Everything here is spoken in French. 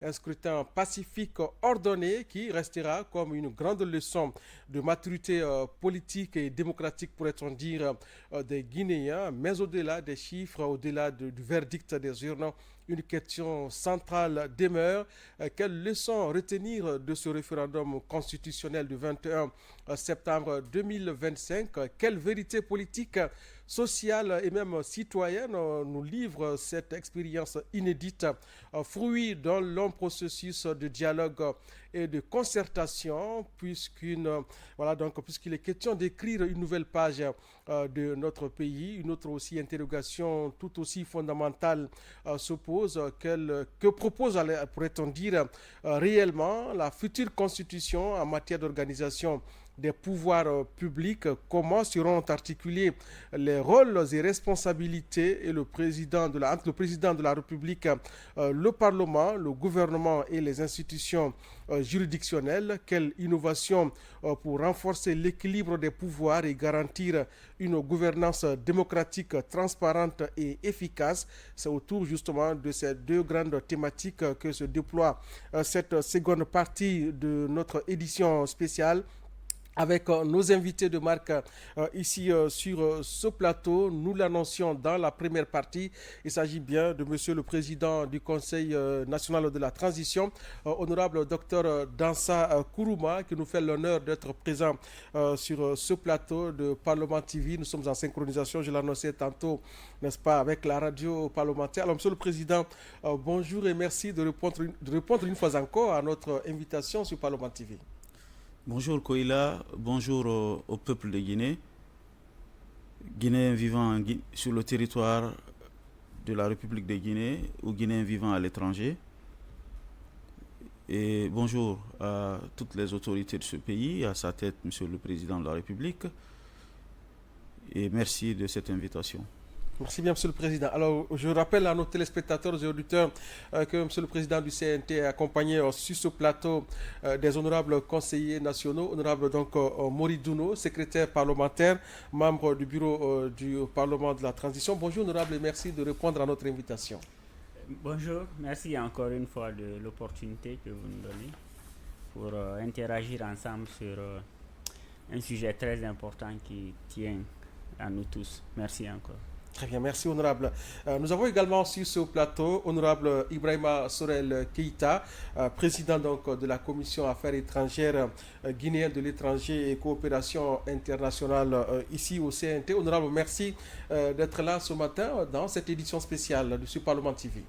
Un scrutin pacifique ordonné qui restera comme une grande leçon de maturité politique et démocratique, pourrait-on dire, des Guinéens. Mais au-delà des chiffres, au-delà du verdict des urnes, une question centrale demeure. Quelle leçon retenir de ce référendum constitutionnel du 21 septembre 2025? Quelle vérité politique, sociale et même citoyenne nous livre cette expérience inédite, fruit d'un long processus de dialogue et de concertation, puisqu'il est question d'écrire une nouvelle page de notre pays. Une autre aussi interrogation tout aussi fondamentale se pose. Que propose, pourrait-on dire, réellement la future constitution en matière d'organisation des pouvoirs publics? Comment seront articulés les rôles et responsabilités et entre le président de la République, le Parlement, le gouvernement et les institutions juridictionnelles? Quelle innovation pour renforcer l'équilibre des pouvoirs et garantir une gouvernance démocratique transparente et efficace? C'est autour justement de ces deux grandes thématiques que se déploie cette seconde partie de notre édition spéciale avec nos invités de marque ici sur ce plateau. Nous l'annoncions dans la première partie. Il s'agit bien de Monsieur le Président du Conseil national de la transition, honorable Dr Dansa Kourouma, qui nous fait l'honneur d'être présent sur ce plateau de Parlement TV. Nous sommes en synchronisation, je l'annonçais tantôt, n'est-ce pas, avec la radio parlementaire. Alors, Monsieur le Président, bonjour et merci de répondre une fois encore à notre invitation sur Parlement TV. Bonjour Koïla, bonjour au peuple de Guinée, Guinéens vivant sur le territoire de la République de Guinée ou Guinéens vivant à l'étranger. Et bonjour à toutes les autorités de ce pays, à sa tête, Monsieur le Président de la République. Et merci de cette invitation. Merci bien, Monsieur le Président. Alors, je rappelle à nos téléspectateurs et auditeurs que Monsieur le Président du CNT est accompagné sur ce plateau des honorables conseillers nationaux, honorable donc Mori Douno, secrétaire parlementaire, membre du bureau du Parlement de la transition. Bonjour, honorable, et merci de répondre à notre invitation. Bonjour, merci encore une fois de l'opportunité que vous nous donnez pour interagir ensemble sur un sujet très important qui tient à nous tous. Merci encore. Très bien, merci honorable. Nous avons également sur ce plateau honorable Ibrahima Sorel Keïta, président donc de la commission affaires étrangères guinéenne de l'étranger et coopération internationale ici au CNT. Honorable, merci d'être là ce matin dans cette édition spéciale du Parlement TV.